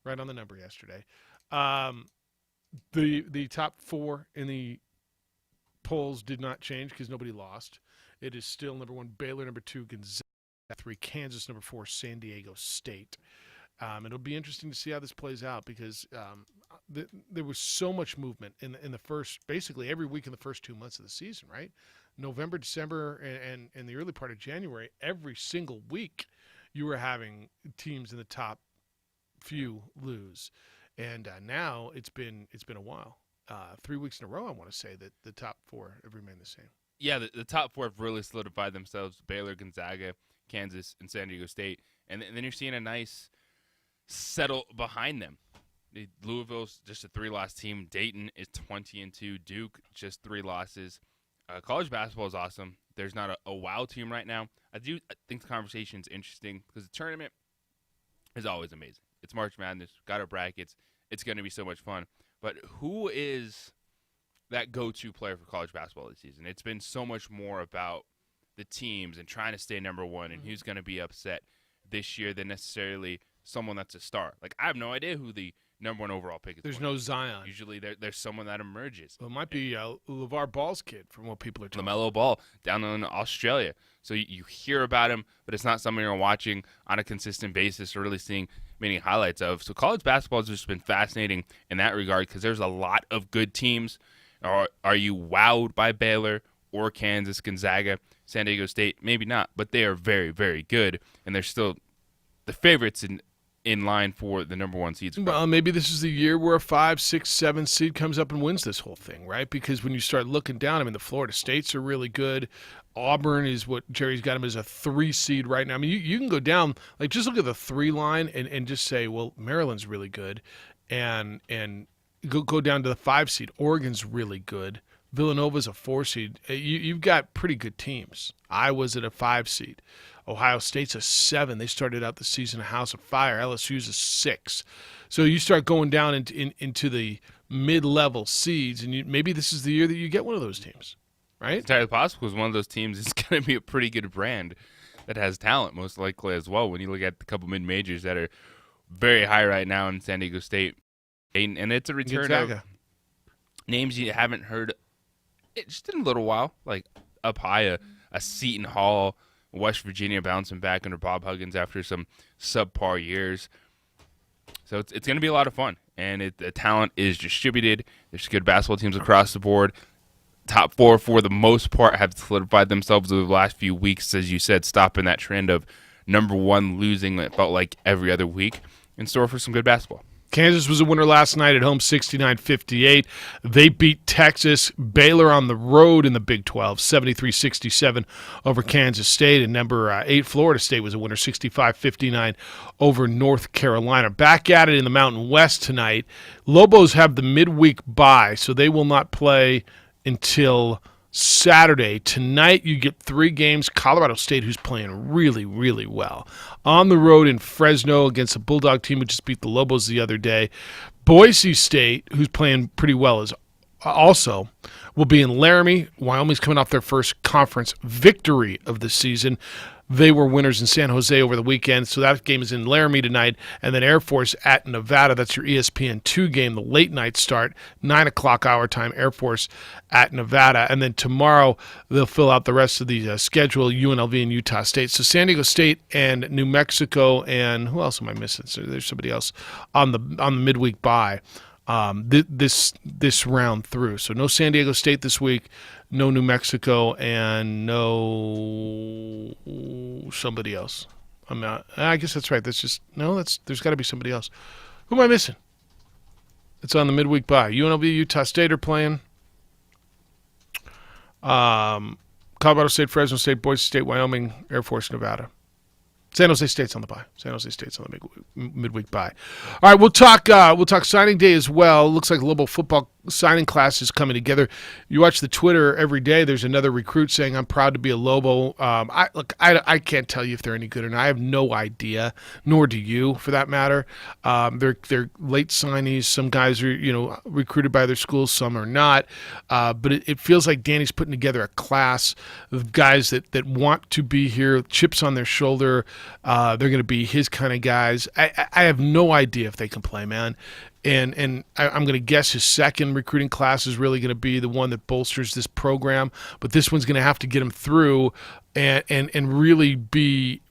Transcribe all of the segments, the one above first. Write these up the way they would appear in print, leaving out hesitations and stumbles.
right on the number yesterday. Um, the top four in the polls did not change because nobody lost. It is still number one Baylor, number two Gonzaga, three Kansas, number four San Diego State. It'll be interesting to see how this plays out because there was so much movement in the first, basically every week in the first 2 months of the season, right? November, December, and the early part of January, every single week you were having teams in the top few lose, and now it's been a while. 3 weeks in a row, I want to say that the top four have remained the same. Yeah, the top four have really solidified themselves: Baylor, Gonzaga, Kansas, and San Diego State. And then you're seeing a nice settle behind them. Louisville's just a 3-loss team. Dayton is 20-2. Duke just 3 losses. College basketball is awesome. There's not a wow team right now. I think the conversation is interesting because the tournament is always amazing. It's March Madness. Got our brackets. It's going to be so much fun. But who is that go-to player for college basketball this season? It's been so much more about the teams and trying to stay number one and who's going to be upset this year than necessarily someone that's a star. Like, I have no idea who the number one overall pick is. There's no Zion. Usually there's someone that emerges. Well, it might be LeVar Ball's kid from what people are talking LaMelo Ball down in Australia. So you hear about him, but it's not something you're watching on a consistent basis or really seeing many highlights of. So college basketball has just been fascinating in that regard because there's a lot of good teams. Are you wowed by Baylor or Kansas, Gonzaga, San Diego State? Maybe not, but they are very, very good, and they're still the favorites in line for the number one seeds. Well, maybe this is the year where a 5, 6, 7 seed comes up and wins this whole thing, right? Because when you start looking down, I mean, the Florida States are really good. Auburn is what Jerry's got them as a 3 seed right now. I mean, you can go down, like just look at the 3 line and just say, well, Maryland's really good, and go down to the 5 seed. Oregon's really good. Villanova's a 4 seed. You've got pretty good teams. Iowa's at a 5 seed. Ohio State's a 7. They started out the season a house of fire. LSU's a 6. So you start going down into the mid-level seeds, and maybe this is the year that you get one of those teams, right? It's entirely possible because one of those teams is going to be a pretty good brand that has talent, most likely as well. When you look at a couple mid-majors that are very high right now in San Diego State, and it's a return of names you haven't heard just in a little while, like up high, a Seton Hall, West Virginia bouncing back under Bob Huggins after some subpar years. So it's going to be a lot of fun, and the talent is distributed. There's good basketball teams across the board. Top 4, for the most part, have solidified themselves over the last few weeks, as you said, stopping that trend of number one losing, it felt like every other week, in store for some good basketball. Kansas was a winner last night at home, 69-58. They beat Texas. Baylor on the road in the Big 12, 73-67 over Kansas State. And number 8, Florida State was a winner, 65-59 over North Carolina. Back at it in the Mountain West tonight. Lobos have the midweek bye, so they will not play until Saturday. Tonight you get 3 games. Colorado State, who's playing really, really well, on the road in Fresno against a Bulldog team who just beat the Lobos the other day. Boise State, who's playing pretty well, is also will be in Laramie. Wyoming's coming off their first conference victory of the season. They were winners in San Jose over the weekend, so that game is in Laramie tonight. And then Air Force at Nevada. That's your ESPN2 game, the late night start, 9 o'clock our time, Air Force at Nevada. And then tomorrow they'll fill out the rest of the schedule, UNLV and Utah State. So San Diego State and New Mexico, and who else am I missing? So there's somebody else on the midweek bye. This round through. So no San Diego State this week, no New Mexico, and no somebody else. I guess that's right. There's got to be somebody else. Who am I missing? It's on the midweek bye. UNLV, Utah State are playing. Colorado State, Fresno State, Boise State, Wyoming, Air Force, Nevada. San Jose State's on the bye. San Jose State's on the midweek bye. All right, we'll talk signing day as well. Looks like Lobo football signing classes coming together. You watch the Twitter every day. There's another recruit saying, "I'm proud to be a Lobo." I can't tell you if they're any good or not. I have no idea, nor do you, for that matter. They're late signees. Some guys are recruited by their schools, some are not. But it feels like Danny's putting together a class of guys that want to be here, chips on their shoulder. They're going to be his kind of guys. I have no idea if they can play, man. And I'm going to guess his second recruiting class is really going to be the one that bolsters this program. But this one's going to have to get him through and really be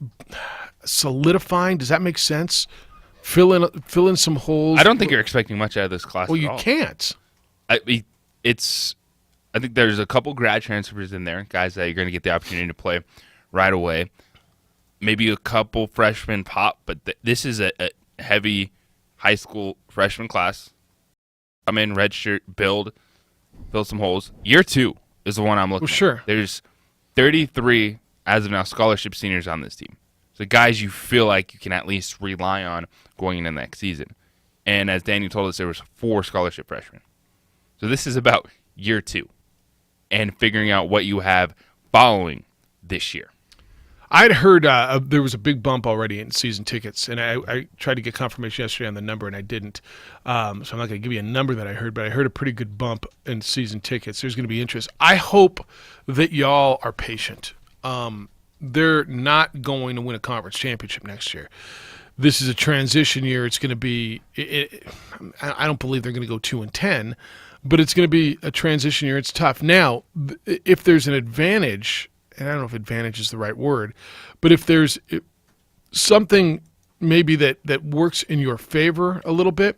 solidifying. Does that make sense? Fill in some holes. I don't think you're expecting much out of this class. Well, at you all. can't. I think there's a couple grad transfers in there, guys that you're going to get the opportunity to play right away. Maybe a couple freshmen pop, but this is a heavy high school freshman class. Come in, redshirt, build, fill some holes. Year 2 is the one I'm looking Well, sure. at. There's 33, as of now, scholarship seniors on this team. So guys you feel like you can at least rely on going into the next season. And as Daniel told us, there was 4 scholarship freshmen. So this is about year 2 and figuring out what you have following this year. I'd heard there was a big bump already in season tickets, and I tried to get confirmation yesterday on the number, and I didn't. So I'm not going to give you a number that I heard, but I heard a pretty good bump in season tickets. There's going to be interest. I hope that y'all are patient. They're not going to win a conference championship next year. This is a transition year. It's going to be I don't believe they're going to go 2-10, but it's going to be a transition year. It's tough. Now, if there's an advantage, and I don't know if advantage is the right word, but if there's something maybe that works in your favor a little bit,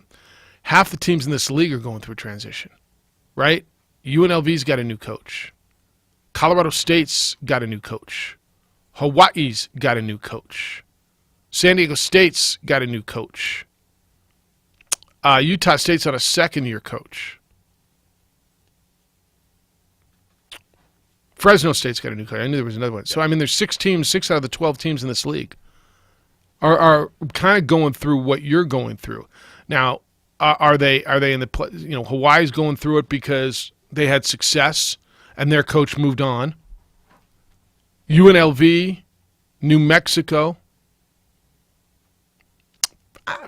half the teams in this league are going through a transition, right? UNLV's got a new coach. Colorado State's got a new coach. Hawaii's got a new coach. San Diego State's got a new coach. Utah State's on a second-year coach. Fresno State's got a new coach. I knew there was another one. So, I mean, there's 6 teams, 6 out of the 12 teams in this league are kind of going through what you're going through. Now, are they in the Hawaii's going through it because they had success and their coach moved on. UNLV, New Mexico.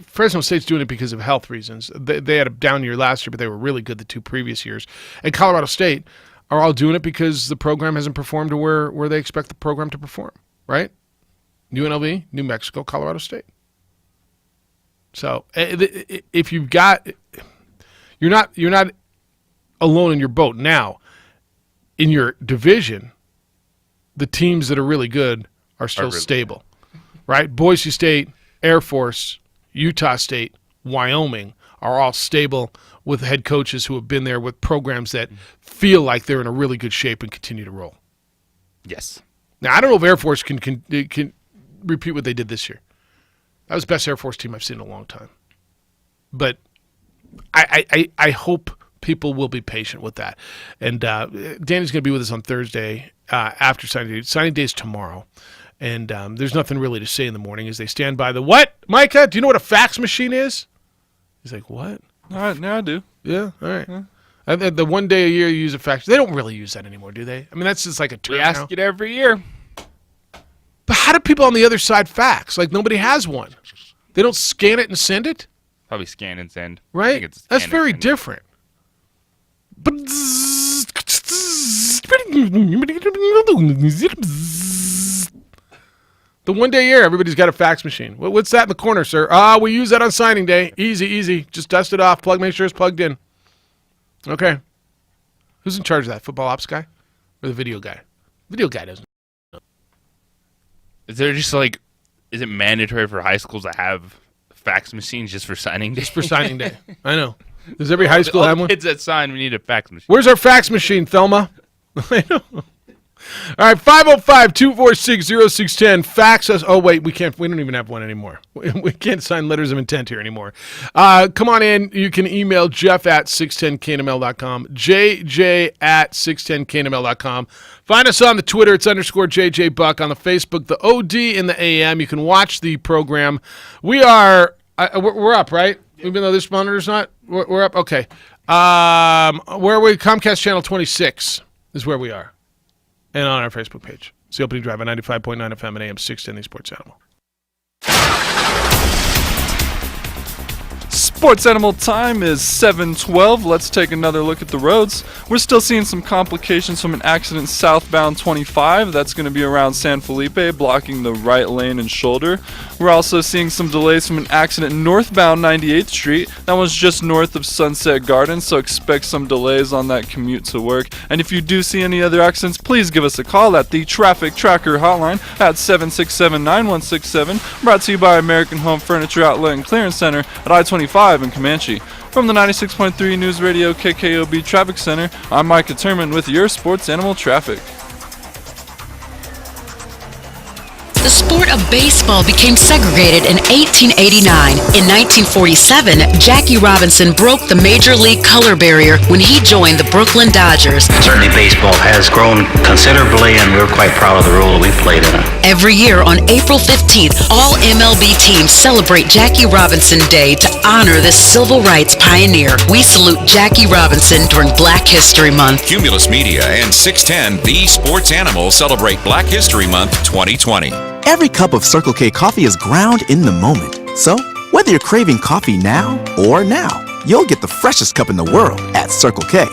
Fresno State's doing it because of health reasons. They had a down year last year, but they were really good the 2 previous years. And Colorado State are all doing it because the program hasn't performed to where they expect the program to perform, right? UNLV, New Mexico, Colorado State. So if you've got, you're not alone in your boat. Now, in your division, the teams that are really good are still stable, right? Boise State, Air Force, Utah State, Wyoming are all stable with head coaches who have been there with programs that feel like they're in a really good shape and continue to roll. Yes. Now, I don't know if Air Force can repeat what they did this year. That was the best Air Force team I've seen in a long time. But I hope people will be patient with that. And Danny's going to be with us on Thursday after signing day. Signing day is tomorrow. And there's nothing really to say in the morning as they stand by the what? Micah, do you know what a fax machine is? He's like, what? Now I do. Yeah, all right. Yeah. The one day a year you use a fax. They don't really use that anymore, do they? I mean, that's just like a term We ask now. it every year. But how do people on the other side fax? Like, nobody has one. They don't scan it and send it? Probably scan and send. I Right? think it's That's scan very and send. different. But the one day a year, everybody's got a fax machine. What's that in the corner, sir? We use that on signing day. Easy. Just dust it off. Make sure it's plugged in. Okay. Who's in charge of that? Football ops guy? Or the video guy? Video guy doesn't. Is there just like, is it mandatory for high schools to have fax machines just for signing day? Just for signing day. I know. Does every high school All have the one? kids that sign, we need a fax machine. Where's our fax machine, Thelma? I know. All right, 505-246-0610. Fax us. Oh, wait, we can't. We don't even have one anymore. We can't sign letters of intent here anymore. Come on in. You can email Jeff at 610knml.com, JJ at 610knml.com. Find us on the Twitter. It's _JJ Buck. On the Facebook, the OD in the AM. You can watch the program. We are, we're up, right? Even though this monitor's not, we're up. Okay. Where are we? Comcast Channel 26 is where we are. And on our Facebook page. It's the opening drive on 95.9 FM and AM 610, the Sports Animal. Sports Animal time is 7:12. Let's take another look at the roads. We're still seeing some complications from an accident southbound 25. That's going to be around San Felipe, blocking the right lane and shoulder. We're also seeing some delays from an accident northbound 98th Street. That was just north of Sunset Gardens, so expect some delays on that commute to work. And if you do see any other accidents, please give us a call at the Traffic Tracker hotline at 767-9167. Brought to you by American Home Furniture Outlet and Clearance Center at I-25 in Comanche. From the 96.3 News Radio KKOB Traffic Center, I'm Mike Terman with your Sports Animal Traffic. The sport of baseball became segregated in 1889. In 1947, Jackie Robinson broke the Major League color barrier when he joined the Brooklyn Dodgers. Certainly baseball has grown considerably, and we're quite proud of the role that we played in it. Every year on April 15th, all MLB teams celebrate Jackie Robinson Day to honor this civil rights pioneer. We salute Jackie Robinson during Black History Month. Cumulus Media and 610 The Sports Animal celebrate Black History Month 2020. Every cup of Circle K coffee is ground in the moment. So, whether you're craving coffee now, you'll get the freshest cup in the world at Circle K.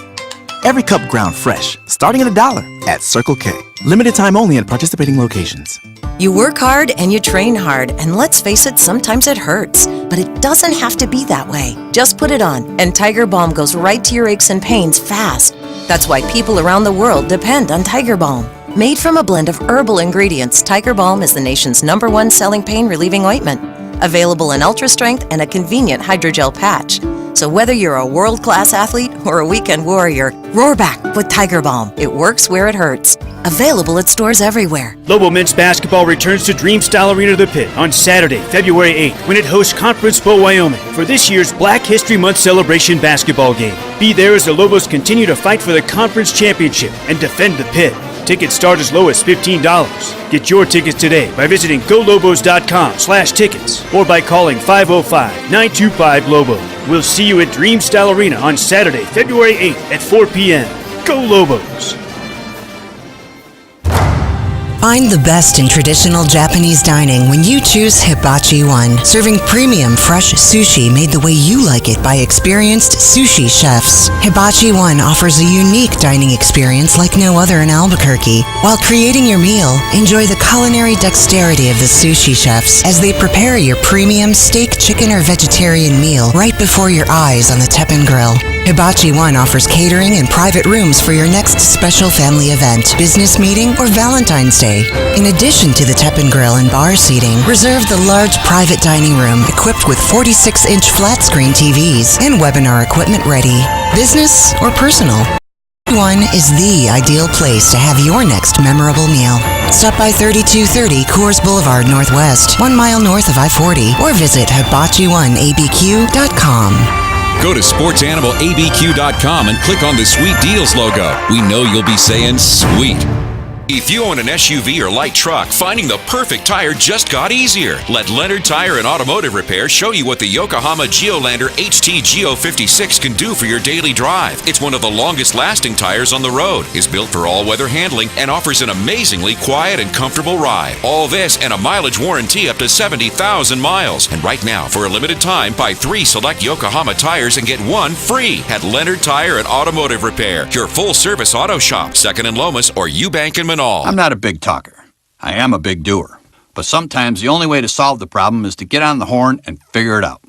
Every cup ground fresh, starting at $1 at Circle K. Limited time only at participating locations. You work hard and you train hard, and let's face it, sometimes it hurts. But it doesn't have to be that way. Just put it on, and Tiger Balm goes right to your aches and pains fast. That's why people around the world depend on Tiger Balm. Made from a blend of herbal ingredients, Tiger Balm is the nation's #1 selling pain-relieving ointment. Available in ultra strength and a convenient hydrogel patch. So whether you're a world-class athlete or a weekend warrior, roar back with Tiger Balm. It works where it hurts. Available at stores everywhere. Lobo Men's Basketball returns to Dreamstyle Arena The Pit on Saturday, February 8th, when it hosts Conference Bowl Wyoming for this year's Black History Month celebration basketball game. Be there as the Lobos continue to fight for the conference championship and defend the Pit. Tickets start as low as $15. Get your tickets today by visiting golobos.com/tickets or by calling 505-925-LOBO. We'll see you at Dreamstyle Arena on Saturday, February 8th at 4 p.m. Go Lobos! Find the best in traditional Japanese dining when you choose Hibachi One, serving premium fresh sushi made the way you like it by experienced sushi chefs. Hibachi One offers a unique dining experience like no other in Albuquerque. While creating your meal, enjoy the culinary dexterity of the sushi chefs as they prepare your premium steak, chicken, or vegetarian meal right before your eyes on the Teppan Grill. Hibachi One offers catering and private rooms for your next special family event, business meeting, or Valentine's Day. In addition to the Teppan Grill and bar seating, reserve the large private dining room equipped with 46-inch flat-screen TVs and webinar equipment ready. Business or personal, One is the ideal place to have your next memorable meal. Stop by 3230 Coors Boulevard Northwest, 1 mile north of I-40, or visit hibachi1abq.com. Go to sportsanimalabq.com and click on the Sweet Deals logo. We know you'll be saying sweet. If you own an SUV or light truck, finding the perfect tire just got easier. Let Leonard Tire and Automotive Repair show you what the Yokohama Geolander HT Geo 56 can do for your daily drive. It's one of the longest lasting tires on the road, is built for all-weather handling, and offers an amazingly quiet and comfortable ride. All this and a mileage warranty up to 70,000 miles. And right now, for a limited time, buy 3 select Yokohama tires and get 1 free at Leonard Tire and Automotive Repair, your full-service auto shop, 2nd and Lomas or Eubank and Manal. I'm not a big talker. I am a big doer. But sometimes the only way to solve the problem is to get on the horn and figure it out.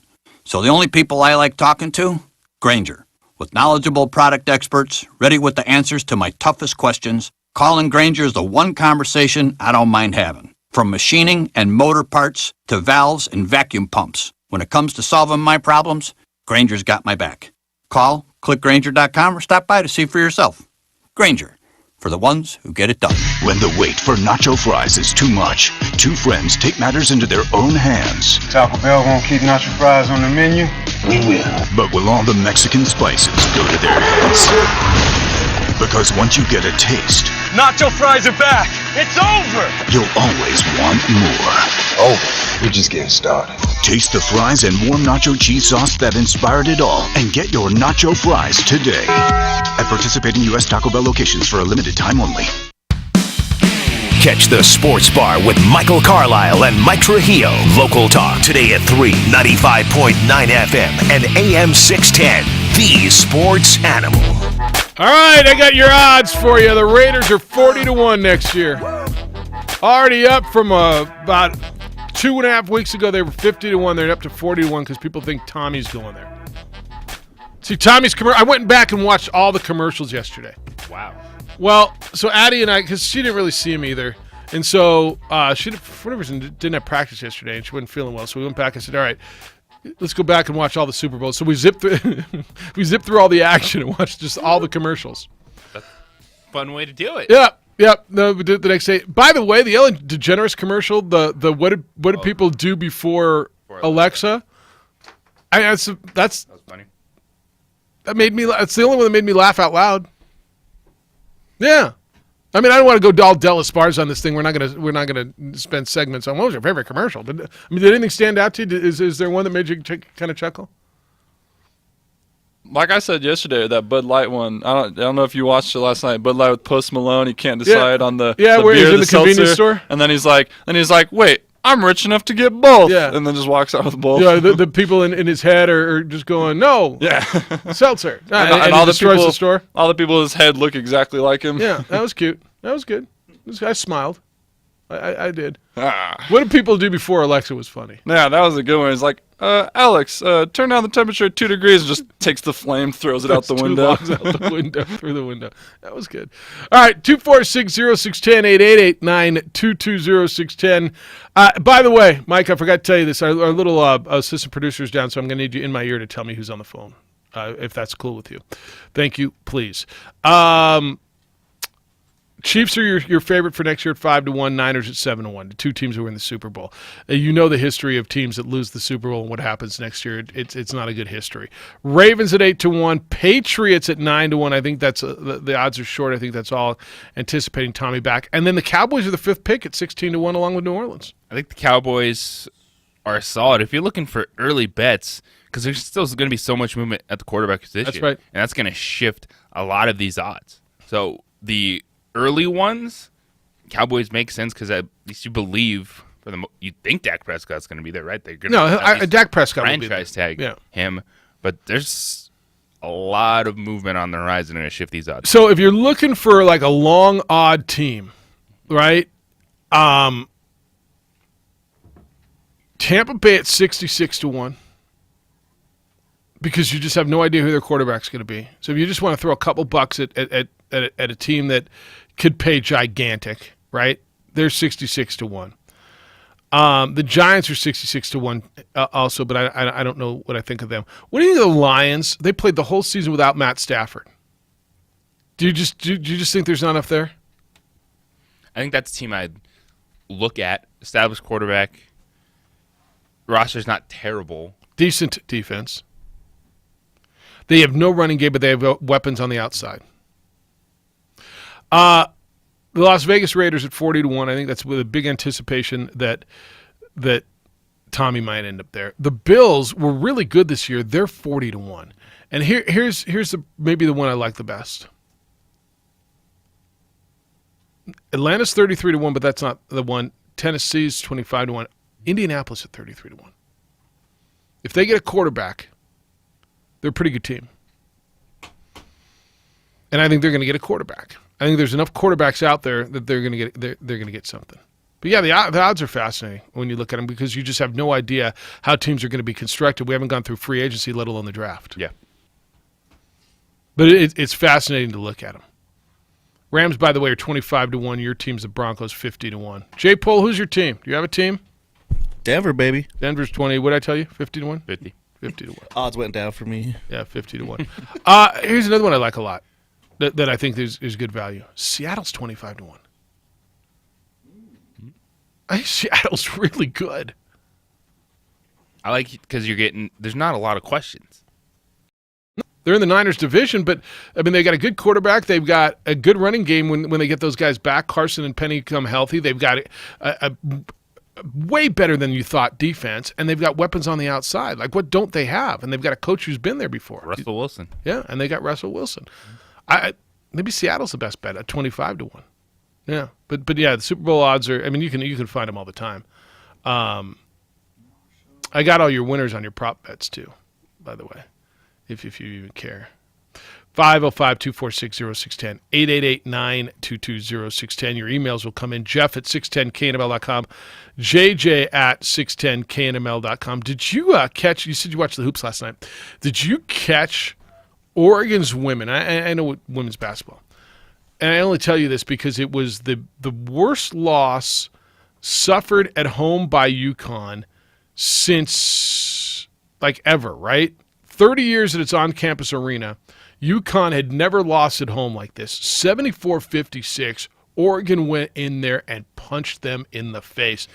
So the only people I like talking to? Grainger. With knowledgeable product experts, ready with the answers to my toughest questions, calling Grainger is the one conversation I don't mind having. From machining and motor parts to valves and vacuum pumps. When it comes to solving my problems, Grainger's got my back. Call, click Grainger.com, or stop by to see for yourself. Grainger. For the ones who get it done. When the wait for nacho fries is too much, 2 friends take matters into their own hands. Taco Bell won't keep nacho fries on the menu. We will. But will all the Mexican spices go to their heads? Because once you get a taste, Nacho fries are back. It's over. You'll always want more. Oh, we're just getting started. Taste the fries and warm nacho cheese sauce that inspired it all, and get your nacho fries today. At participating U.S. Taco Bell locations for a limited time only. Catch the Sports Bar with Michael Carlisle and Mike Trujillo. Local talk today at 3, 95.9 FM and AM 610. The Sports Animal. All right, I got your odds for you. The Raiders are 40-1 next year. Already up from about 2.5 weeks ago. They were 50-1. They're up to 40-1 because people think Tommy's going there. See, Tommy's commercial. I went back and watched all the commercials yesterday. Wow. Well, so Addie and I, because she didn't really see him either, and so she, for whatever reason, didn't have practice yesterday, and she wasn't feeling well. So we went back and said, "All right, let's go back and watch all the Super Bowls." So we zipped through all the action and watched just all the commercials. That's a fun way to do it. Yeah. No, we did it the next day. By the way, the Ellen DeGeneres commercial, the what did people do before Alexa? That's funny. That made me. It's the only one that made me laugh out loud. Yeah, I mean, I don't want to go all Della Spars on this thing. We're not gonna spend segments on what was your favorite commercial. Did anything stand out to you? Is there one that made you kind of chuckle? Like I said yesterday, that Bud Light one. I don't know if you watched it last night. Bud Light with Post Malone. He can't decide on the where beer, he's in the the convenience seltzer. store, and then he's like, wait, I'm rich enough to get both. Yeah. And then just walks out with both. Yeah, the people in his head are just going, no. Yeah. Seltzer. And all the people, all the people in his head look exactly like him. Yeah, that was cute. That was good. I smiled. I did. Ah. What did people do before Alexa was funny? Yeah, that was a good one. It's like, Alex, turn down the temperature at 2 degrees, and just takes the flame, throws it out the window. Out the window, through the window. That was good. All right, 246-0610, 888-922-0610. By the way, Mike, I forgot to tell you this. Our little assistant producer's down, so I'm going to need you in my ear to tell me who's on the phone, if that's cool with you. Thank you, please. Chiefs are your favorite for next year at 5-1. Niners at 7-1. The two teams who are in the Super Bowl. You know the history of teams that lose the Super Bowl and what happens next year. It's not a good history. Ravens at 8-1. Patriots at 9-1. I think that's the odds are short. I think that's all anticipating Tommy back. And then the Cowboys are the fifth pick at 16-1, along with New Orleans. I think the Cowboys are solid if you're looking for early bets, because there's still going to be so much movement at the quarterback position. That's right, and that's going to shift a lot of these odds. So the early ones, Cowboys make sense because at least you believe you think Dak Prescott's going to be there, right? They're going to Dak Prescott will be there. franchise tag him, but there's a lot of movement on the horizon and to shift these odds. So if you're looking for like a long odd team, right? Tampa Bay at 66-1. Because you just have no idea who their quarterback's going to be. So if you just want to throw a couple bucks at a team that could pay gigantic, right? They're 66-1. The Giants are 66-1 also, but I don't know what I think of them. What do you think of the Lions? They played the whole season without Matt Stafford. Do you just think there's not enough there? I think that's a team I'd look at. Established quarterback. Roster's not terrible. Decent defense. They have no running game, but they have weapons on the outside. The Las Vegas Raiders at 40-1. I think that's with a big anticipation that Tommy might end up there. The Bills were really good this year. They're 40-1. And here's maybe the one I like the best. Atlanta's 33-1, but that's not the one. Tennessee's 25-1. Indianapolis at 33-1. If they get a quarterback, they're a pretty good team. And I think they're going to get a quarterback. I think there's enough quarterbacks out there that they're going to get something. But yeah, the odds are fascinating when you look at them because you just have no idea how teams are going to be constructed. We haven't gone through free agency, let alone the draft. Yeah. But it's fascinating to look at them. Rams, by the way, are 25-1. Your team's the Broncos, 50-1. J. Pole, who's your team? Do you have a team? Denver, baby. Denver's 20. What did I tell you? 50-1? 50-1. Odds went down for me. Yeah, 50-1. Here's another one I like a lot that I think is good value. Seattle's 25-1. I think Seattle's really good. I like it because there's not a lot of questions. They're in the Niners division, but, I mean, they got a good quarterback. They've got a good running game when they get those guys back. Carson and Penny come healthy. They've got a way better than you thought defense, and they've got weapons on the outside. Like, what don't they have? And they've got a coach who's been there before. Russell Wilson. Yeah, and they got Russell Wilson. Maybe Seattle's the best bet at 25-1. Yeah, but yeah, the Super Bowl odds are. I mean, you can find them all the time. I got all your winners on your prop bets too, by the way, if you even care. 505-246-0610, 888-922-0610. Your emails will come in. Jeff at 610knml.com, JJ at 610knml.com. Did you catch? You said you watched the hoops last night. Did you catch Oregon's women? I know women's basketball, and I only tell you this because it was the worst loss suffered at home by UConn since like ever. Right, 30 years that it's on-campus arena. UConn had never lost at home like this. 74-56. Oregon went in there and punched them in the face.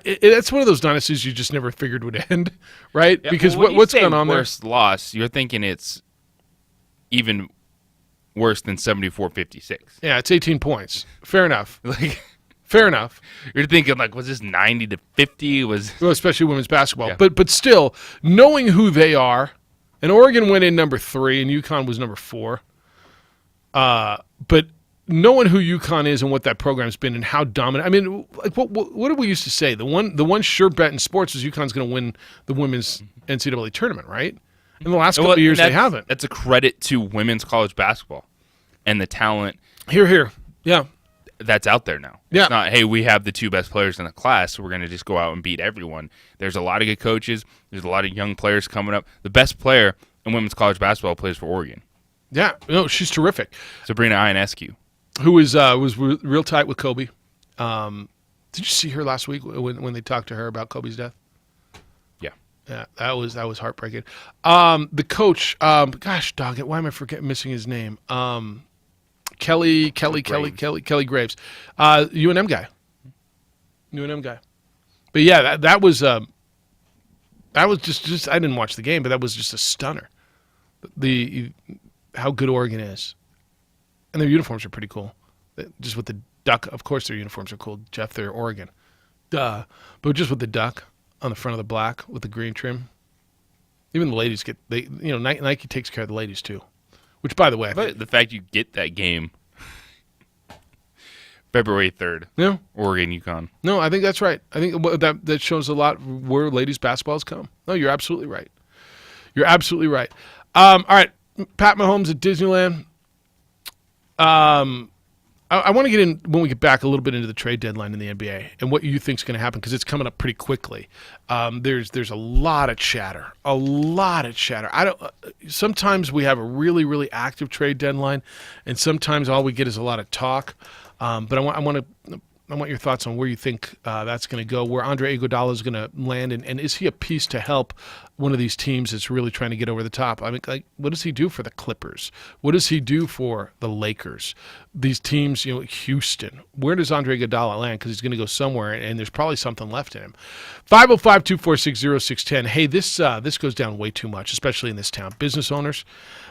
That's one of those dynasties you just never figured would end, right? Yeah, because well, what's going on there? Worst loss, you're thinking it's even worse than 74-56. Yeah, it's 18 points. Fair enough. Fair enough. You're thinking, like, was this 90-50? Well, especially women's basketball. Yeah. But still, knowing who they are, and Oregon went in number 3, and UConn was number 4. But knowing who UConn is and what that program's been and how dominant. I mean, like what did we used to say? The one sure bet in sports is UConn's going to win the women's NCAA tournament, right? In the last couple of years, they haven't. That's a credit to women's college basketball and the talent. Here. Yeah. That's out there now. Yeah. It's not, hey, we have the 2 best players in the class, so we're going to just go out and beat everyone. There's a lot of good coaches. There's a lot of young players coming up. The best player in women's college basketball plays for Oregon. Yeah. No, she's terrific. Sabrina Ionescu. Who was real tight with Kobe. Did you see her last week when they talked to her about Kobe's death? Yeah, that was heartbreaking. The coach, gosh, dog it, why am I missing his name? Kelly Graves, UNM guy. But yeah, that was just I didn't watch the game, but that was just a stunner. How good Oregon is, and their uniforms are pretty cool. Just with the duck, of course, their uniforms are cool. Jeff, they're Oregon, duh. But just with the duck on the front of the black with the green trim. Even the ladies Nike takes care of the ladies too. Which, by the way, but the fact you get that game February 3rd, yeah, Oregon, UConn. No, I think that's right. I think that shows a lot where ladies basketball's come. No, you're absolutely right. All right, Pat Mahomes at Disneyland. I want to get in when we get back a little bit into the trade deadline in the NBA and what you think is going to happen because it's coming up pretty quickly. There's a lot of chatter. Sometimes we have a really, really active trade deadline, and sometimes all we get is a lot of talk. But I want your thoughts on where you think that's going to go, where Andre Iguodala is going to land, and is he a piece to help one of these teams that's really trying to get over the top? I mean, like, what does he do for the Clippers? What does he do for the Lakers? These teams, Houston. Where does Andre Iguodala land? Because he's going to go somewhere, and there's probably something left in him. 505-246-0610. Hey, this goes down way too much, especially in this town. Business owners,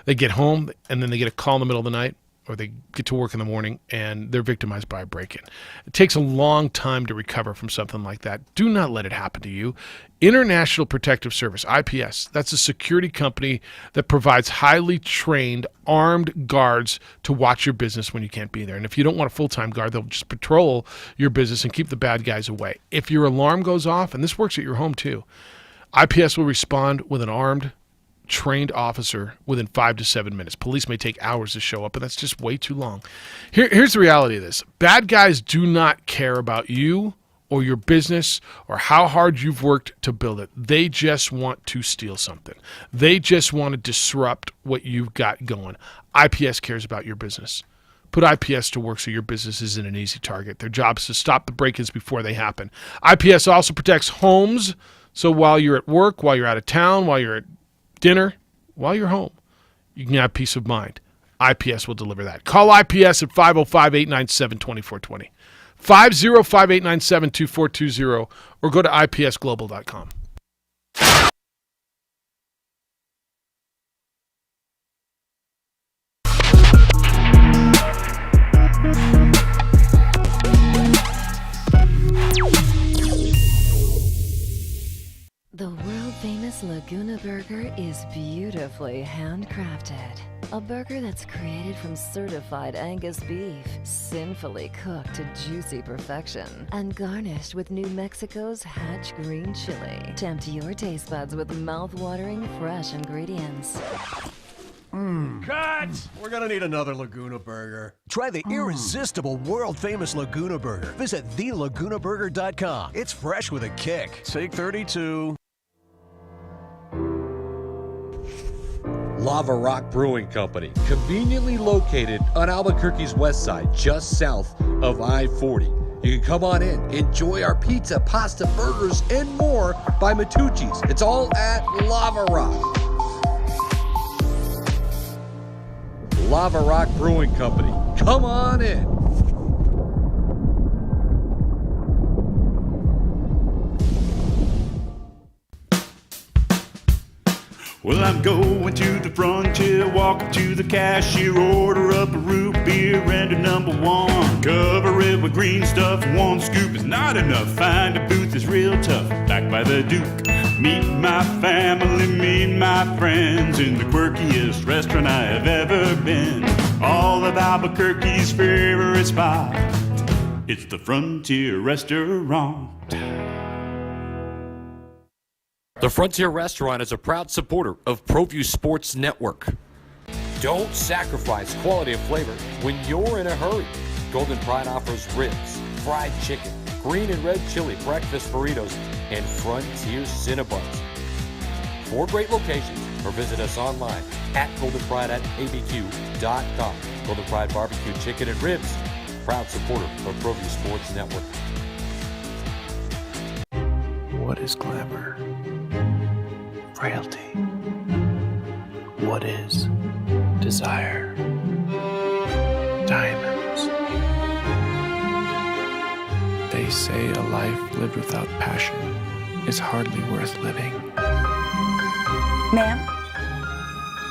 they get home, and then they get a call in the middle of the night, or they get to work in the morning and they're victimized by a break-in. It takes a long time to recover from something like that. Do not let it happen to you. International Protective Service, IPS, that's a security company that provides highly trained, armed guards to watch your business when you can't be there. And if you don't want a full-time guard, they'll just patrol your business and keep the bad guys away. If your alarm goes off, and this works at your home too, IPS will respond with an armed, trained officer within 5 to 7 minutes. Police may take hours to show up, but that's just way too long. Here's the reality of this. Bad guys do not care about you or your business or how hard you've worked to build it. They just want to steal something. They just want to disrupt what you've got going. IPS cares about your business. Put IPS to work so your business isn't an easy target. Their job is to stop the break-ins before they happen. IPS also protects homes, so while you're at work, while you're out of town, while you're at dinner, while you're home, you can have peace of mind. IPS will deliver that. Call IPS at 505-897-2420. 505-897-2420 or go to ipsglobal.com. Laguna Burger is beautifully handcrafted. A burger that's created from certified Angus beef, sinfully cooked to juicy perfection, and garnished with New Mexico's Hatch green chili. Tempt your taste buds with mouth-watering fresh ingredients. Cut! We're gonna need another Laguna Burger. Try the irresistible, world-famous Laguna Burger. Visit thelagunaburger.com. It's fresh with a kick. Take 32. Lava Rock Brewing Company, conveniently located on Albuquerque's west side, just south of I-40. You can come on in, enjoy our pizza, pasta, burgers, and more by Matucci's. It's all at Lava Rock. Lava Rock Brewing Company, come on in. Well, I'm going to the frontier, walk up to the cashier, order up a root beer and a number one. Cover it with green stuff, one scoop is not enough. Find a booth is real tough, back by the Duke. Meet my family, meet my friends in the quirkiest restaurant I have ever been. All of Albuquerque's favorite spot, it's the Frontier Restaurant. The Frontier Restaurant is a proud supporter of ProView Sports Network. Don't sacrifice quality and flavor when you're in a hurry. Golden Pride offers ribs, fried chicken, green and red chili breakfast burritos, and Frontier Cinnabons. 4 great locations, or visit us online at goldenpride@abq.com. Golden Pride Barbecue Chicken and Ribs, proud supporter of ProView Sports Network. What is glamour? Frailty. What is desire? Diamonds. They say a life lived without passion is hardly worth living. Ma'am?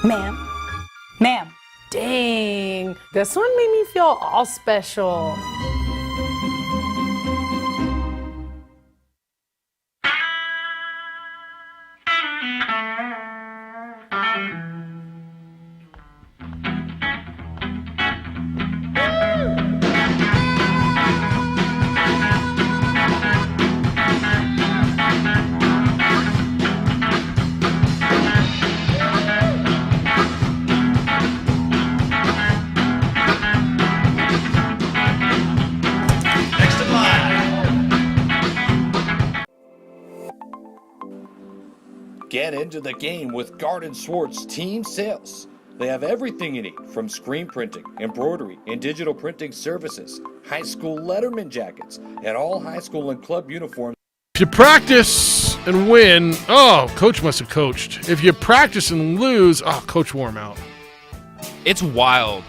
Ma'am? Ma'am? Dang, this one made me feel all special. Get into the game with Garden Swartz Team Sales. They have everything you need, from screen printing, embroidery, and digital printing services, high school letterman jackets, and all high school and club uniforms. If you practice and win, coach must have coached. If you practice and lose, coach wore him out. It's wild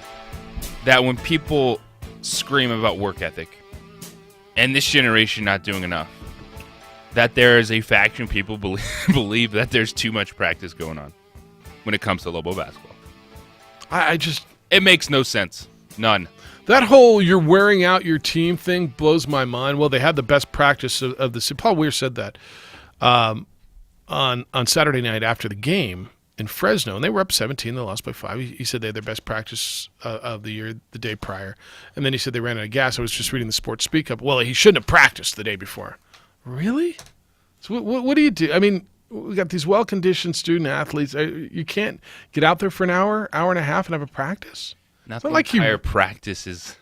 that when people scream about work ethic and this generation not doing enough, that there is a faction of people believe that there's too much practice going on when it comes to Lobo basketball. It makes no sense. None. That whole you're wearing out your team thing blows my mind. Well, they had the best practice of the – Paul Weir said that on Saturday night after the game in Fresno, and they were up 17. They lost by 5. He said they had their best practice of the year the day prior. And then he said they ran out of gas. I was just reading the Sports Speak Up. Well, he shouldn't have practiced the day before. Really? So what do you do? I mean, we got these well-conditioned student athletes. You can't get out there for an hour and a half and have a practice? Not the entire practice is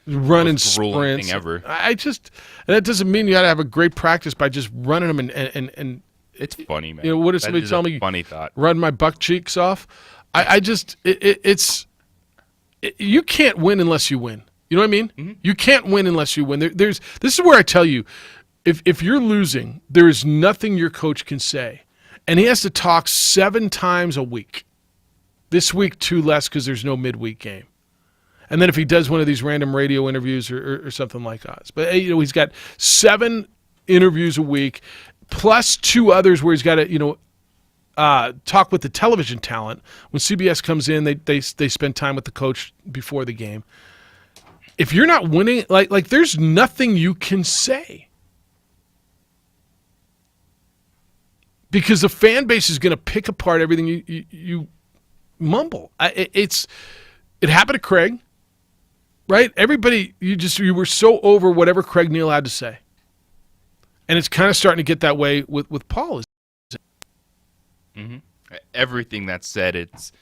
running sprints. Thing Ever. That doesn't mean you got to have a great practice by just running them and it's funny, man. You know, what did somebody tell me? Funny thought. Run my buck cheeks off. You can't win unless you win. You know what I mean? Mm-hmm. You can't win unless you win. This is where I tell you, if you're losing, there is nothing your coach can say. And he has to talk 7 times a week. This week, 2 less because there's no midweek game. And then if he does one of these random radio interviews or something like us. But he's got 7 interviews a week, plus 2 others where he's got to talk with the television talent. When CBS comes in, they spend time with the coach before the game. If you're not winning, like there's nothing you can say. because the fan base is going to pick apart everything you mumble. It happened to Craig, right? Everybody, you were so over whatever Craig Neal had to say. And it's kind of starting to get that way with Paul. Mm-hmm. Everything that's said, it's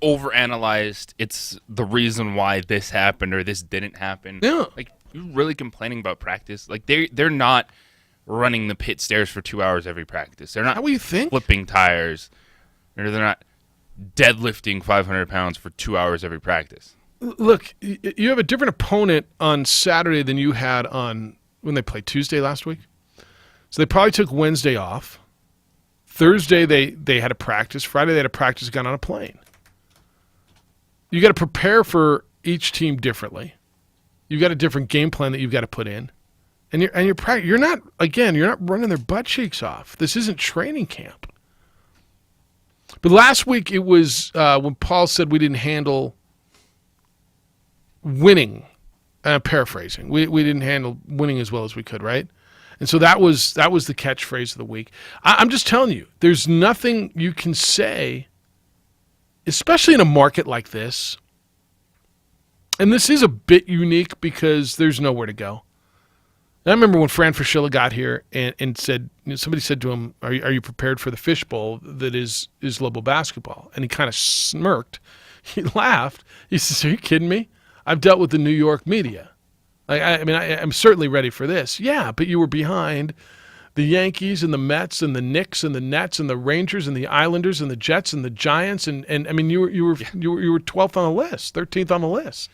overanalyzed. It's the reason why this happened or this didn't happen. Yeah. Like, you're really complaining about practice. Like, they're not running the pit stairs for 2 hours every practice. They're not How do you think? flipping tires. Or they're not deadlifting 500 pounds for 2 hours every practice. Look, you have a different opponent on Saturday than you had on when they played Tuesday last week. So they probably took Wednesday off. Thursday they had a practice. Friday they had a practice, got on a plane. You got to prepare for each team differently. You've got a different game plan that you've got to put in. And you're not running their butt cheeks off. This isn't training camp. But last week it was when Paul said we didn't handle winning. Paraphrasing. We didn't handle winning as well as we could, right? And so that was the catchphrase of the week. I'm just telling you, there's nothing you can say, especially in a market like this. And this is a bit unique because there's nowhere to go. And I remember when Fran Fraschilla got here and said, somebody said to him, are you prepared for the fishbowl that is Lobo basketball? And he kind of smirked. He laughed. He says, are you kidding me? I've dealt with the New York media. I'm certainly ready for this. Yeah, but you were behind the Yankees and the Mets and the Knicks and the Nets and the Rangers and the Islanders and the Jets and the Giants and I mean you were 12th on the list, 13th on the list.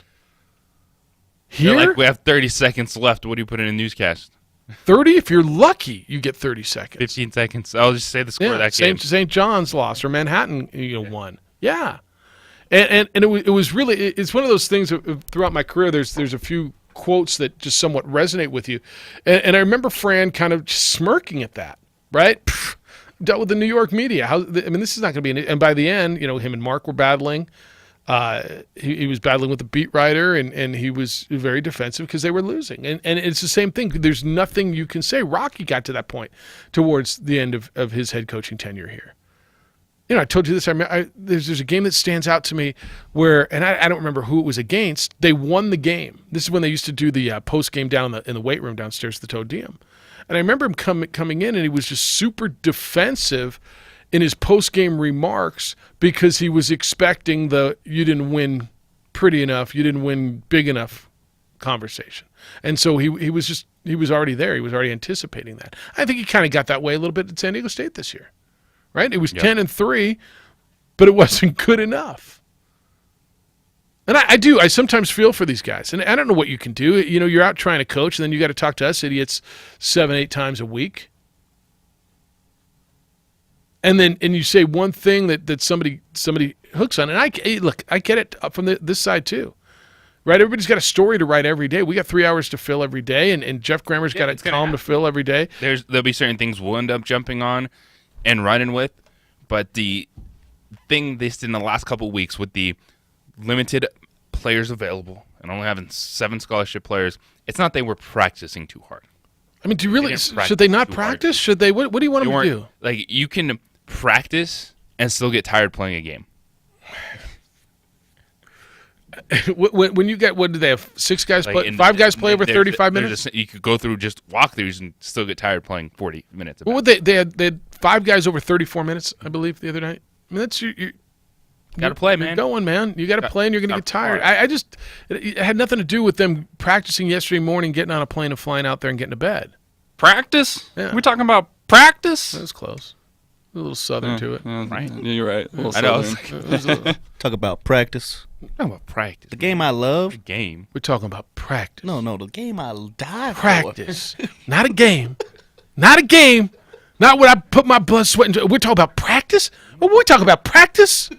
Here, like we have 30 seconds left. What do you put in a newscast? 30. If you're lucky, you get 30 seconds. 15 seconds. I'll just say the score of that game. St. John's lost or Manhattan won. Yeah, and it was really it's one of those things throughout my career. There's a few quotes that just somewhat resonate with you. And I remember Fran kind of just smirking at that, right? Dealt with the New York media. This is not going to be and by the end, him and Mark were battling. He was battling with the beat writer, and he was very defensive because they were losing. And it's the same thing. There's nothing you can say. Rocky got to that point towards the end of his head coaching tenure here. I told you this. There's a game that stands out to me where, and I don't remember who it was against. They won the game. This is when they used to do the post game down in the weight room downstairs at the Toad Diem. And I remember him coming in, and he was just super defensive in his post game remarks because he was expecting you didn't win pretty enough, you didn't win big enough conversation. And so he was already there. He was already anticipating that. I think he kind of got that way a little bit at San Diego State this year. Right? It was 10-3, but it wasn't good enough. And I sometimes feel for these guys. And I don't know what you can do. You're out trying to coach, and then you got to talk to us idiots 7-8 times a week. And you say one thing that somebody hooks on. And I get it from this side too. Right? Everybody's got a story to write every day. We got 3 hours to fill every day, and Jeff Grammer's got a column to fill every day. There'll be certain things we'll end up jumping on and running with, but the thing this in the last couple of weeks with the limited players available and only having 7 scholarship players, it's not they were practicing too hard. I mean, do you really? Should they not practice? Should they? What do you want them to do? Like, you can practice and still get tired playing a game. When you get, what do they have? 6 guys play? 5 guys play over 35 minutes. You could go through just walkthroughs and still get tired playing 40 minutes. Well, they had 5 guys over 34 minutes, I believe, the other night. I mean, that's you got to play, man. You're going, man. You got to play, and you're going to get tired. It had nothing to do with them practicing yesterday morning, getting on a plane and flying out there and getting to bed. Practice? Yeah. We're talking about practice? That was close. A little southern to it. Right. Yeah, you're right. I know. Talk about practice. Talk about practice. The game I love. The game. We're talking about practice. No, the game I die for. Practice. Not a game. Not a game. Not what I put my blood, sweat into. We're talking about practice? Well, we're talking about practice.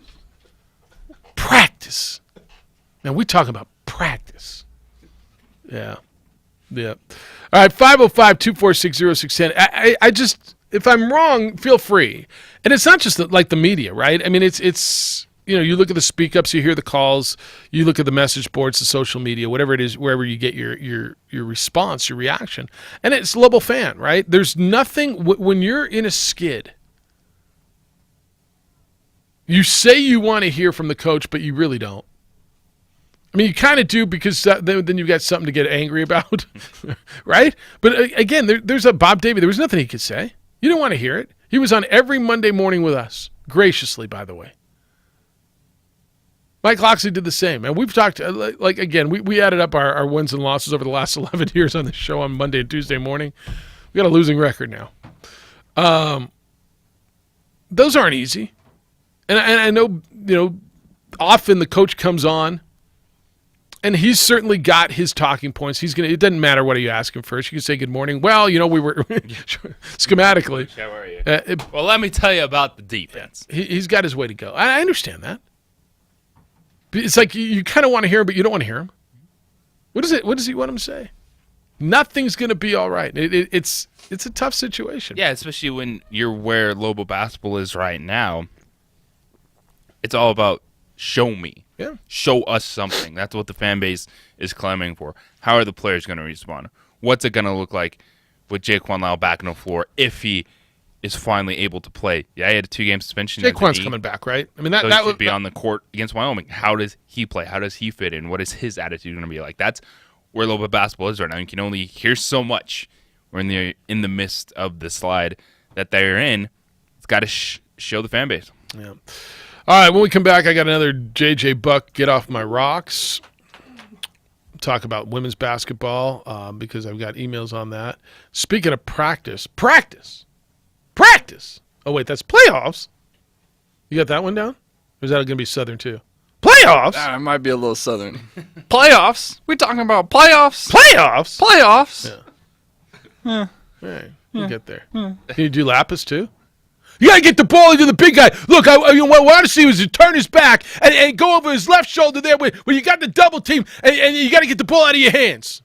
Practice. Man, we're talking about practice. Yeah. Yeah. All right, 505-246-0610. I just, if I'm wrong, feel free. And it's not just like the media, right? I mean, it's you look at the speak ups, you hear the calls, you look at the message boards, the social media, whatever it is, wherever you get your response, your reaction. And it's Lobo fan, right? There's nothing when you're in a skid You say you want to hear from the coach, but you really don't. I mean, you kind of do because then you've got something to get angry about, right? But again, there's a Bob Davie. There was nothing he could say. You didn't want to hear it. He was on every Monday morning with us, graciously, by the way. Mike Loxley did the same. And we've talked, again, we added up our wins and losses over the last 11 years on the show on Monday and Tuesday morning. We got a losing record now. Those aren't easy. And I know, often the coach comes on, and he's certainly got his talking points. It doesn't matter what you ask him first. You can say good morning. Well, we were schematically. How are you? Well, let me tell you about the defense. He's got his way to go. I understand that. It's like you kind of want to hear him, but you don't want to hear him. What does he want him to say? Nothing's going to be all right. It's a tough situation. Yeah, especially when you're where Lobo basketball is right now. It's all about show me. Yeah. Show us something. That's what the fan base is clamoring for. How are the players going to respond? What's it going to look like with Jaquan Lau back on the floor if he is finally able to play? Yeah, he had a 2-game suspension. Jaquan's coming back, right? I mean, that would be on the court against Wyoming. How does he play? How does he fit in? What is his attitude going to be like? That's where Lobo basketball is right now. You can only hear so much. We're in the midst of the slide that they're in. It's got to show the fan base. Yeah. All right, when we come back, I got another JJ Buck Get Off My Rocks. Talk about women's basketball because I've got emails on that. Speaking of practice. Oh, wait, that's playoffs. You got that one down? Or is that going to be Southern too? Playoffs? It might be a little Southern. Playoffs? We talking about playoffs? Playoffs? Playoffs? Yeah. All right, we'll get there. Can you do Lapis too? You got to get the ball into the big guy. Look, what I want to see was to turn his back and go over his left shoulder there where you got the double team, and you got to get the ball out of your hands.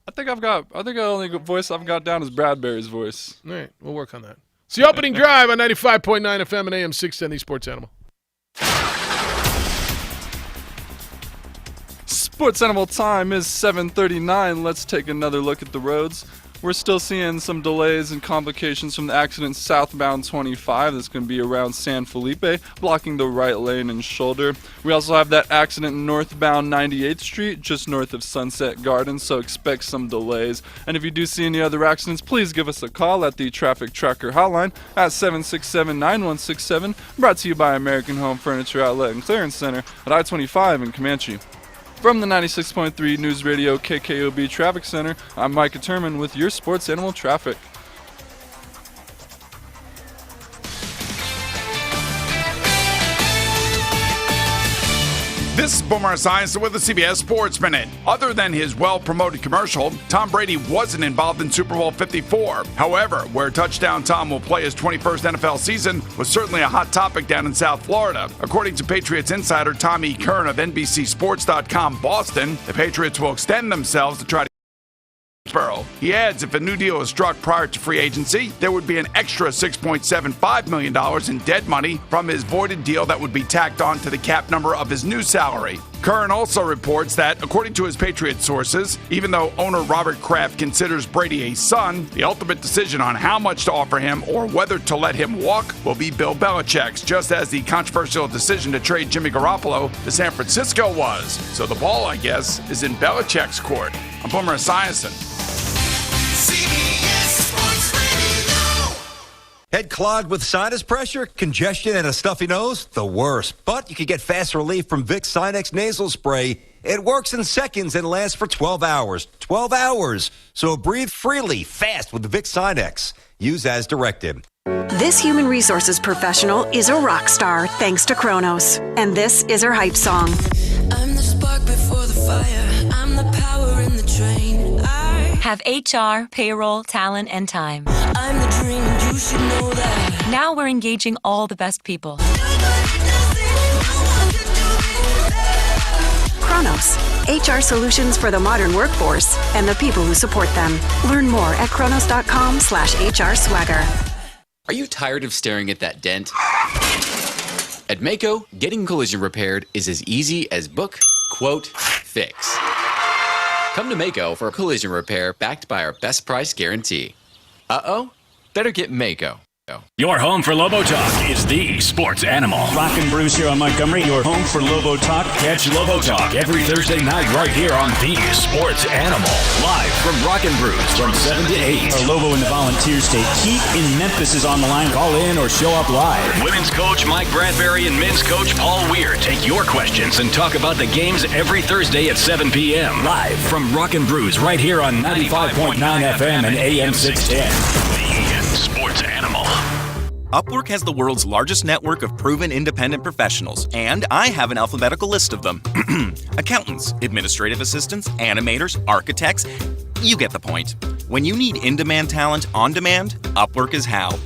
I think the only voice I've got down is Bradbury's voice. All right, we'll work on that. It's the opening drive on 95.9 FM and AM 610, the Sports Animal. Sports Animal time is 7:39. Let's take another look at the roads. We're still seeing some delays and complications from the accident southbound 25. That's going to be around San Felipe, blocking the right lane and shoulder. We also have that accident northbound 98th Street, just north of Sunset Gardens, so expect some delays. And if you do see any other accidents, please give us a call at the Traffic Tracker hotline at 767-9167, brought to you by American Home Furniture Outlet and Clearance Center at I-25 in Comanche. From the 96.3 News Radio KKOB Traffic Center, I'm Mike Turman with your Sports Animal Traffic. This is Boomer Esiason with the CBS Sports Minute. Other than his well-promoted commercial, Tom Brady wasn't involved in Super Bowl 54. However, where Touchdown Tom will play his 21st NFL season was certainly a hot topic down in South Florida. According to Patriots insider Tommy Kern of NBCSports.com Boston, the Patriots will extend themselves to try to Burrow. He adds if a new deal is struck prior to free agency, there would be an extra $6.75 million in dead money from his voided deal that would be tacked on to the cap number of his new salary. Kern also reports that, according to his Patriots sources, even though owner Robert Kraft considers Brady a son, the ultimate decision on how much to offer him or whether to let him walk will be Bill Belichick's, just as the controversial decision to trade Jimmy Garoppolo to San Francisco was. So the ball, I guess, is in Belichick's court. I'm Boomer Esiason. Head clogged with sinus pressure, congestion, and a stuffy nose? The worst. But you can get fast relief from Vicks Sinex Nasal Spray. It works in seconds and lasts for 12 hours. 12 hours. So breathe freely, fast with Vicks Sinex. Use as directed. This human resources professional is a rock star thanks to Kronos. And this is her hype song. I'm the spark before the fire. I'm the power in the train. Have HR, payroll, talent, and time. I'm the dream and you should know that. Now we're engaging all the best people. Kronos, HR solutions for the modern workforce and the people who support them. Learn more at kronos.com/HR swagger. Are you tired of staring at that dent? At Mako, getting collision repaired is as easy as book, quote, fix. Come to Mako for a collision repair backed by our best price guarantee. Uh-oh? Better get Mako. Your home for Lobo Talk is the sports animal. Rock and Bruce here on Montgomery, your home for Lobo Talk. Catch Lobo Talk every Thursday night right here on the sports animal. Live from Rock and Bruce from 7 to 8. Our Lobo and the Volunteers State. Keith in Memphis is on the line. Call in or show up live. Women's coach Mike Bradbury and men's coach Paul Weir take your questions and talk about the games every Thursday at 7 p.m. Live from Rock and Bruce right here on 95.9 FM and AM 610. The sports animal. Upwork has the world's largest network of proven independent professionals, and I have an alphabetical list of them. Accountants, administrative assistants, animators, architects. You get the point. When you need in-demand talent on demand, Upwork is how.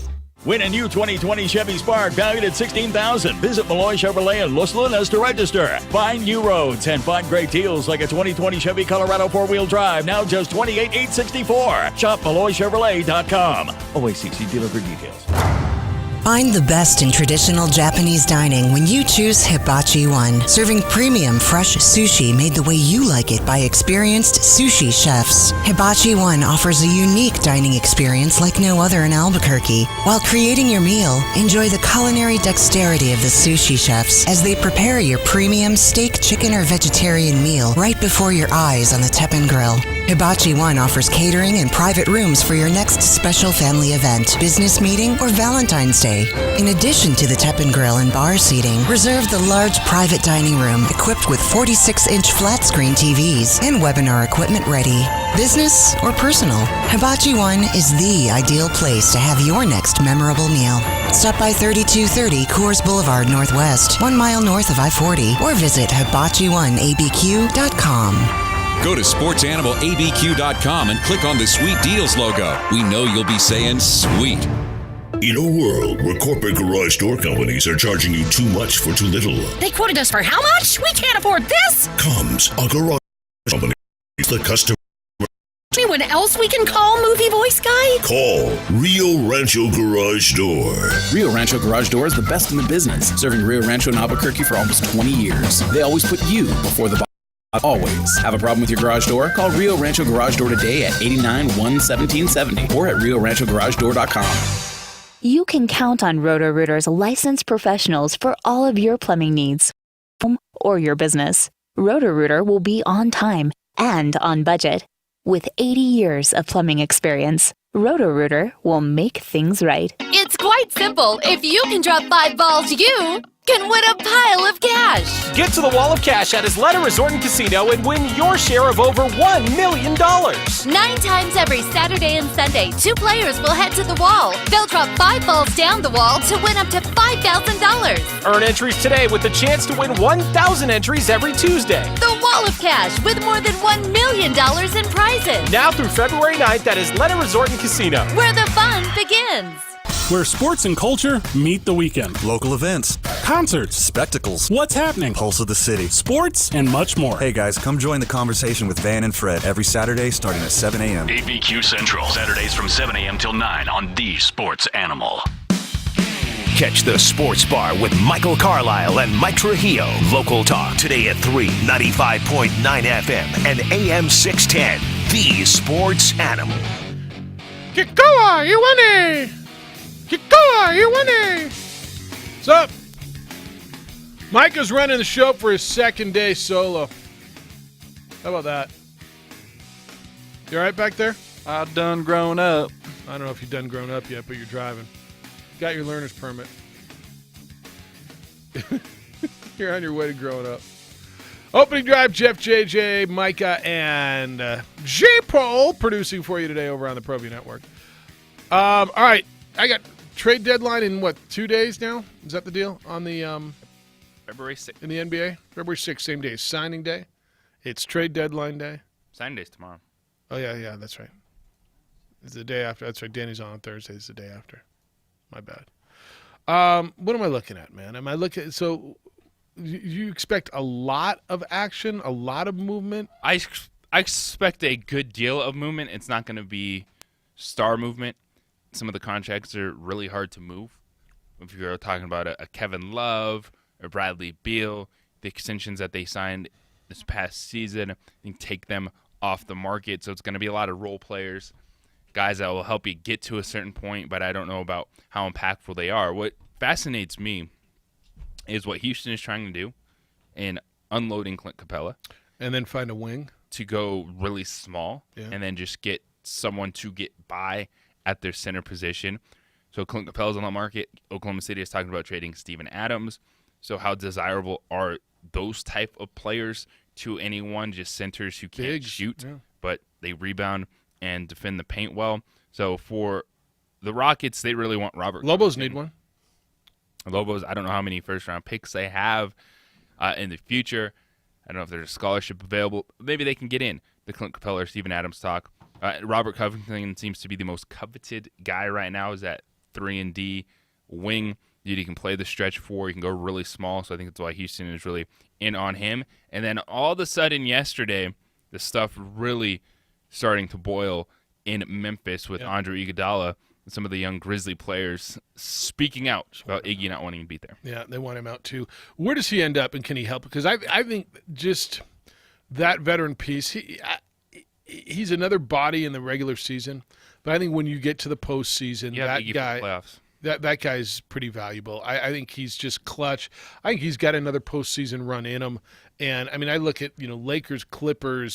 Win a new 2020 Chevy Spark valued at $16,000. Visit Malloy Chevrolet in Los Lunas to register. Find new roads and find great deals like a 2020 Chevy Colorado 4-wheel drive, now just $28,864. Shop MalloyChevrolet.com. OACC dealer for details. Find the best in traditional Japanese dining when you choose Hibachi One, serving premium fresh sushi made the way you like it by experienced sushi chefs. Hibachi One offers a unique dining experience like no other in Albuquerque. While creating your meal, enjoy the culinary dexterity of the sushi chefs as they prepare your premium steak, chicken, or vegetarian meal right before your eyes on the Teppan Grill. Hibachi One offers catering and private rooms for your next special family event, business meeting, or Valentine's Day. In addition to the Teppan Grill and bar seating, reserve the large private dining room equipped with 46-inch flat-screen TVs and webinar equipment ready. Business or personal, Hibachi One is the ideal place to have your next memorable meal. Stop by 3230 Coors Boulevard Northwest, 1 mile north of I-40, or visit hibachi1abq.com. Go to sportsanimalabq.com and click on the Sweet Deals logo. We know you'll be saying sweet. In a world where corporate garage door companies are charging you too much for too little, they quoted us for how much? We can't afford this! comes a garage company. The customer. Anyone else we can call, movie voice guy? Call Rio Rancho Garage Door. Rio Rancho Garage Door is the best in the business, serving Rio Rancho and Albuquerque for almost 20 years. They always put you before the always. Have a problem with your garage door? Call Rio Rancho Garage Door today at 891-1770 or at RioRanchoGarageDoor.com. You can count on Roto-Rooter's licensed professionals for all of your plumbing needs, home or your business. Roto-Rooter will be on time and on budget. With 80 years of plumbing experience, Roto-Rooter will make things right. It's quite simple. If you can drop 5 balls, you can win a pile of cash. Get to the wall of cash at Isleta Resort and Casino and win your share of over $1 million. 9 times every Saturday and Sunday, 2 players will head to the wall. They'll drop 5 balls down the wall to win up to $5,000. Earn entries today with the chance to win 1,000 entries every Tuesday. The wall of cash with more than $1 million in prizes. Now through February 9th at Isleta Resort and Casino, where the fun begins. Where sports and culture meet the weekend. Local events, concerts, spectacles, what's happening, pulse of the city, sports, and much more. Hey guys, come join the conversation with Van and Fred every Saturday starting at 7 a.m. ABQ Central, Saturdays from 7 a.m. till 9 on the Sports Animal. Catch the Sports Bar with Michael Carlisle and Mike Trujillo. Local talk today at 3, 95.9 FM and AM 610. The Sports Animal. Kikoa, you winning! Kikoa, you winning! What's up? Mike is running the show for his second day solo. How about that? You all right back there? I done grown up. I don't know if you've done grown up yet, but you're driving. Got your learner's permit. You're on your way to growing up. Opening drive, Jeff, JJ, Micah, and J-Pole producing for you today over on the ProView Network. All right, I got trade deadline in, 2 days now? Is that the deal on the February 6th. In the NBA? February 6th, same day as signing day. It's trade deadline day. Signing day's tomorrow. Oh, yeah, that's right. It's the day after. That's right, Danny's on Thursday. It's the day after. My bad. What am I looking at, man? Am I looking – so you expect a lot of action, a lot of movement? I expect a good deal of movement. It's not going to be star movement. Some of the contracts are really hard to move. If you're talking about a Kevin Love or Bradley Beal, the extensions that they signed this past season, I think take them off the market. So it's going to be a lot of role players. guys that will help you get to a certain point, but I don't know about how impactful they are. What fascinates me is what Houston is trying to do in unloading Clint Capella. And then find a wing. To go really small and then just get someone to get by at their center position. So Clint Capella's on the market. Oklahoma City is talking about trading Steven Adams. So how desirable are those type of players to anyone, just centers who can't shoot, but they rebound and defend the paint well. So for the Rockets, they really want Robert Lobos Covington. need one. Lobos, I don't know how many first-round picks they have in the future. I don't know if there's a scholarship available. Maybe they can get in the Clint Capella or Steven Adams talk. Robert Covington seems to be the most coveted guy right now. Is that 3-and-D wing. He can play the stretch 4. He can go really small. So I think that's why Houston is really in on him. And then all of a sudden yesterday, the stuff really starting to boil in Memphis with Andre Iguodala and some of the young Grizzly players speaking out about Iggy not wanting to be there. Yeah, they want him out too. Where does he end up, and can he help? Because I think just that veteran piece, he's another body in the regular season, but I think when you get to the postseason, that guy, that guy's pretty valuable. I think he's just clutch. I think he's got another postseason run in him. And I mean, I look at Lakers, Clippers,